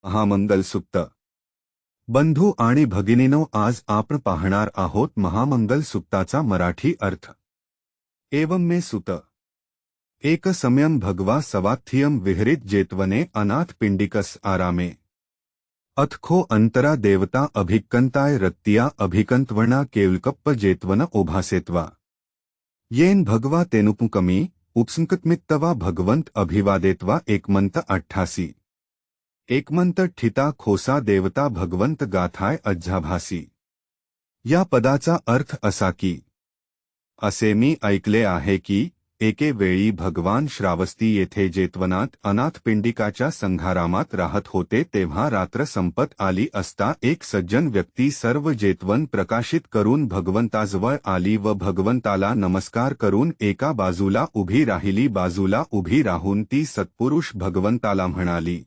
महामंगल सुक्त। बंधू आणि भगिनीनो, आज आपण पाहणार आहोत महामंगल सुक्ताचा मराठी अर्थ। एवं मे सुत एक सम्यम भगवा सवात्थियम विहरित जेतवने अनाथ पिंडिकस आरामे अथखो अंतरा देवता अभिकंताय रत्तिया अभिकंतवर्णा केवलकप्प जेतवन ओभासेत्वा येन भगवा तेनुपुकमी उपसंकतमित्तवा भगवंत अभिवादेत्वा एकमंत 88। एकमंत ठिता खोसा देवता भगवंत गाथाय अज्झाभासी। या पदाचा अर्थ असा की असे मी ऐकले आहे की एके वेळी भगवान श्रावस्ती येथे जेतवनात अनाथपिंडिकाच्या संघारामात राहत होते, तेव्हा रात्र संपत आली असता एक सज्जन व्यक्ती सर्व जेतवन प्रकाशित करून भगवंताजवळ आली व भगवंताला नमस्कार करून एका बाजूला उभी राहिली। बाजूला उभी राहून ती सत्पुरुष भगवंताला म्हणाली,